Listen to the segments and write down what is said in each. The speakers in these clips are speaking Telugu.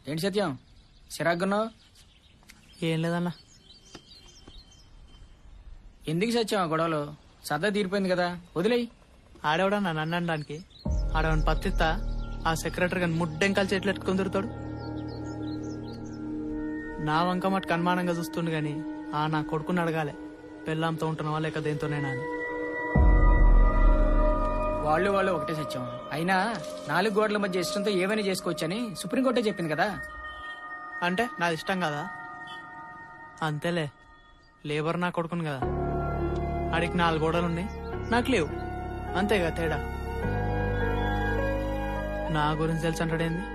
ఏంటి సత్యం చిరాకున్నావు? ఏం లేదన్నా. ఎందుకు సత్యం ఆ గొడవలు? సరదా తీరిపోయింది కదా, వదిలేయి. ఆడేవడన్నా నన్ను అనడానికి? ఆడవని పత్తిత్తా ఆ సెక్రటరీ గాని ముడ్డెంకాలు చెట్లు ఎట్టుకుని దొరుకుతాడు. నా వంక మటుకు అనుమానంగా చూస్తుండు గాని నా కొడుకుని అడగాలి, పెళ్ళాంతో ఉంటున్నావా లేక దేంతోనేనా అని. వాళ్ళు ఒకటే సత్యం. అయినా 4 గోడల మధ్య ఇష్టంతో ఏమైనా చేసుకోవచ్చని సుప్రీంకోర్టే చెప్పింది కదా. అంటే నాది ఇష్టం కదా? అంతేలే, లేబర్ నా కొడుకుని కదా. ఆడికి 4 గోడలున్నాయి, నాకు లేవు, అంతేగా తేడా. నా గురించి తెలిసి అంటాడేంది,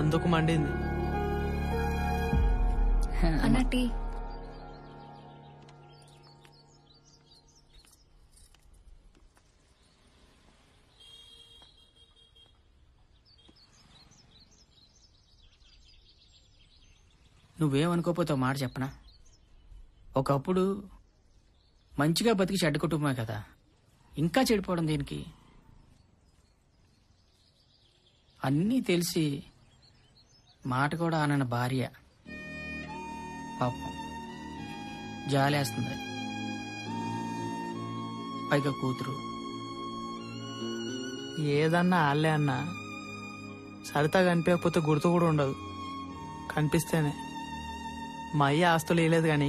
అందుకు మండింది. అన్నటి నువ్వేమనుకోపోతావు మాట చెప్పనా? ఒకప్పుడు మంచిగా బతికి చెడ్డ కుటుంబమే కదా, ఇంకా చెడిపోవడం దేనికి? అన్నీ తెలిసి మాట కూడా అనన్న భార్య పాపం జాలేస్తుంది. పైగా కూతురు. ఏదన్నా ఆళ్ళే అన్నా సరితా కనిపించకపోతే గుర్తు కూడా ఉండదు, కనిపిస్తేనే. మా అయ్య ఆస్తులు వేయలేదు గాని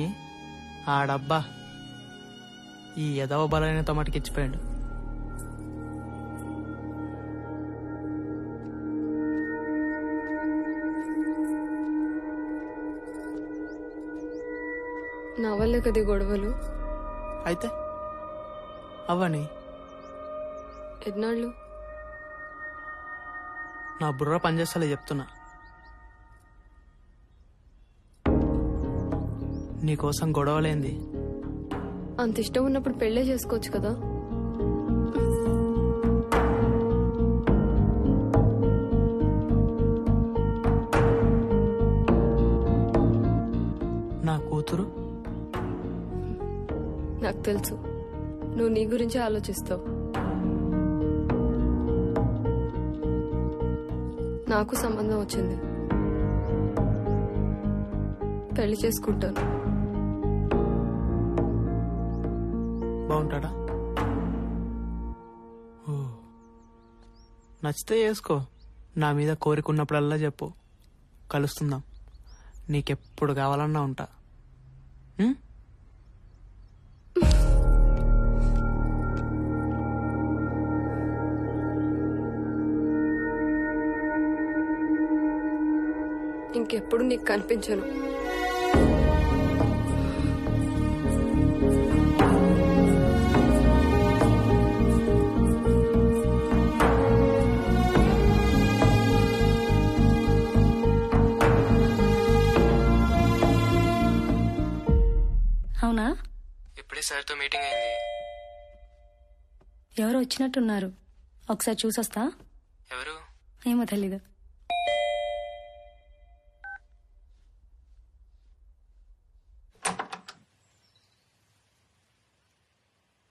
ఆ డబ్బా ఈ ఎదవ బలైన తమటికి ఇచ్చిపోయాడు. నా వల్లే కదా గొడవలు. అయితే అవ్వని ఎన్నాళ్ళు నా బుర్ర పనిచేస్తలే చెప్తున్నా. నీకోసం గొడవలేంది? అంత ఇష్టం ఉన్నప్పుడు పెళ్ళే చేసుకోవచ్చు కదా. నా కూతురు నాకు తెలుసు, నువ్వు నీ గురించి ఆలోచిస్తావు. నాకు సంబంధం వచ్చింది, పెళ్లి చేసుకుంటాను. బాగుంటాడా? ఓ, నచ్చితే చేసుకో. నా మీద కోరికున్నప్పుడల్లా చెప్పు, కలుస్తుందాం. నీకెప్పుడు కావాలన్నా ఉంటా. ఇంకెప్పుడు నీకు కనిపించను. అవునా? ఇప్పుడే సార్తో మీటింగ్ అయింది. ఎవరు వచ్చినట్టున్నారు, ఒకసారి చూసొస్తా. ఎవరు? ఏమో తెలీదు.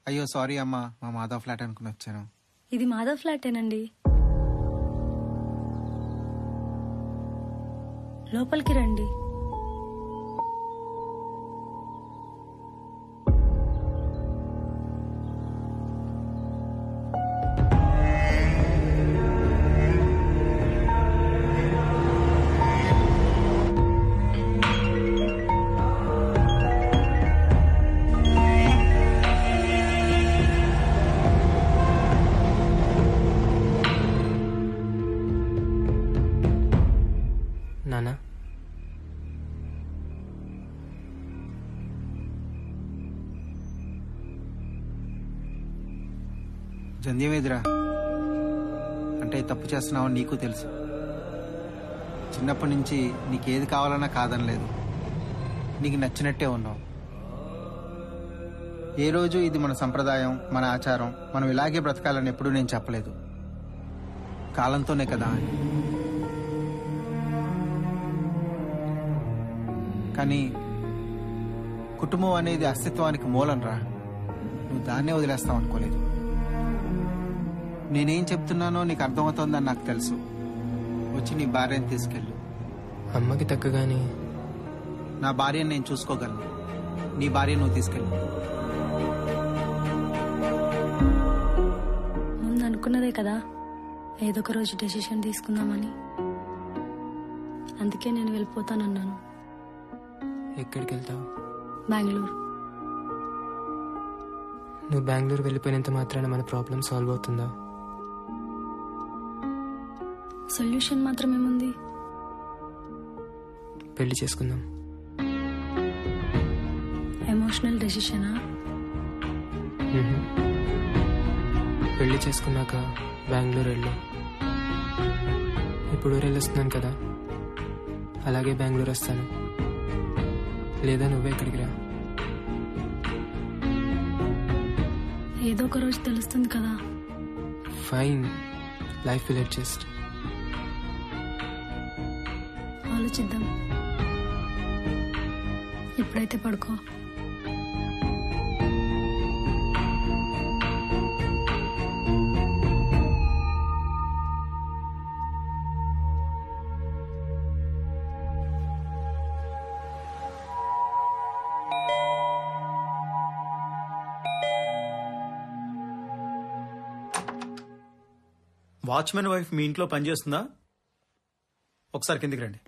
అయ్యో సారీ అమ్మా, మా మాధవ్ ఫ్లాట్ అనుకుని వచ్చాను. ఇది మాధవ్ ఫ్లాటేనండి, లోపలికి రండి. నానా, జంధ్యమేదిరా అంటే తప్పు చేస్తున్నావని నీకు తెలుసు. చిన్నప్పటి నుంచి నీకేది కావాలన్నా కాదనలేదు, నీకు నచ్చినట్టే ఉన్నావు. ఏ రోజు ఇది మన సంప్రదాయం, మన ఆచారం, మనం ఇలాగే బ్రతకాలని ఎప్పుడూ నేను చెప్పలేదు. కాలంతోనే కదా. కానీ కుటుంబం అనేది అస్తిత్వానికి మూలం రా. నువ్వు దాన్నే వదిలేస్తావు అనుకోలేదు. నేనేం చెప్తున్నానో నీకు అర్థమవుతోందని నాకు తెలుసు. వచ్చి నీ భార్యని తీసుకెళ్ళు. అమ్మకి తగ్గగానే నా భార్యను నేను చూసుకోగలను, నీ భార్య నువ్వు తీసుకెళ్ళు. ముందు అనుకున్నదే కదా ఏదో ఒక రోజు డెసిషన్ తీసుకుందామని. అందుకే నేను వెళ్ళిపోతానన్నాను. ఎక్కడికి వెళ్తావు? బెంగళూరు. నువ్వు బెంగళూరు వెళ్ళిపోయినంత మాత్రాన మన ప్రాబ్లం సాల్వ్ అవుతుందా? సొల్యూషన్ మాత్రం ఏముంది? పెళ్లి చేసుకుందాం. ఎమోషనల్ డెసిషనా? పెళ్లి చేసుకున్నాక బెంగళూరు వెళ్ళు. ఇప్పుడు ఊరు వెళ్ళొస్తున్నాను కదా, అలాగే బెంగళూరు వస్తాను. లేదా నువ్వే ఇక్కడికి రా. ఏదో ఒక రోజు తెలుస్తుంది కదా. Fine, life will adjust. ఆలోచిద్దాం. ఇప్పుడైతే పడుకో. వాచ్మెన్ వైఫ్ మీ ఇంట్లో పనిచేస్తుందా? ఒకసారి కిందికి రండి.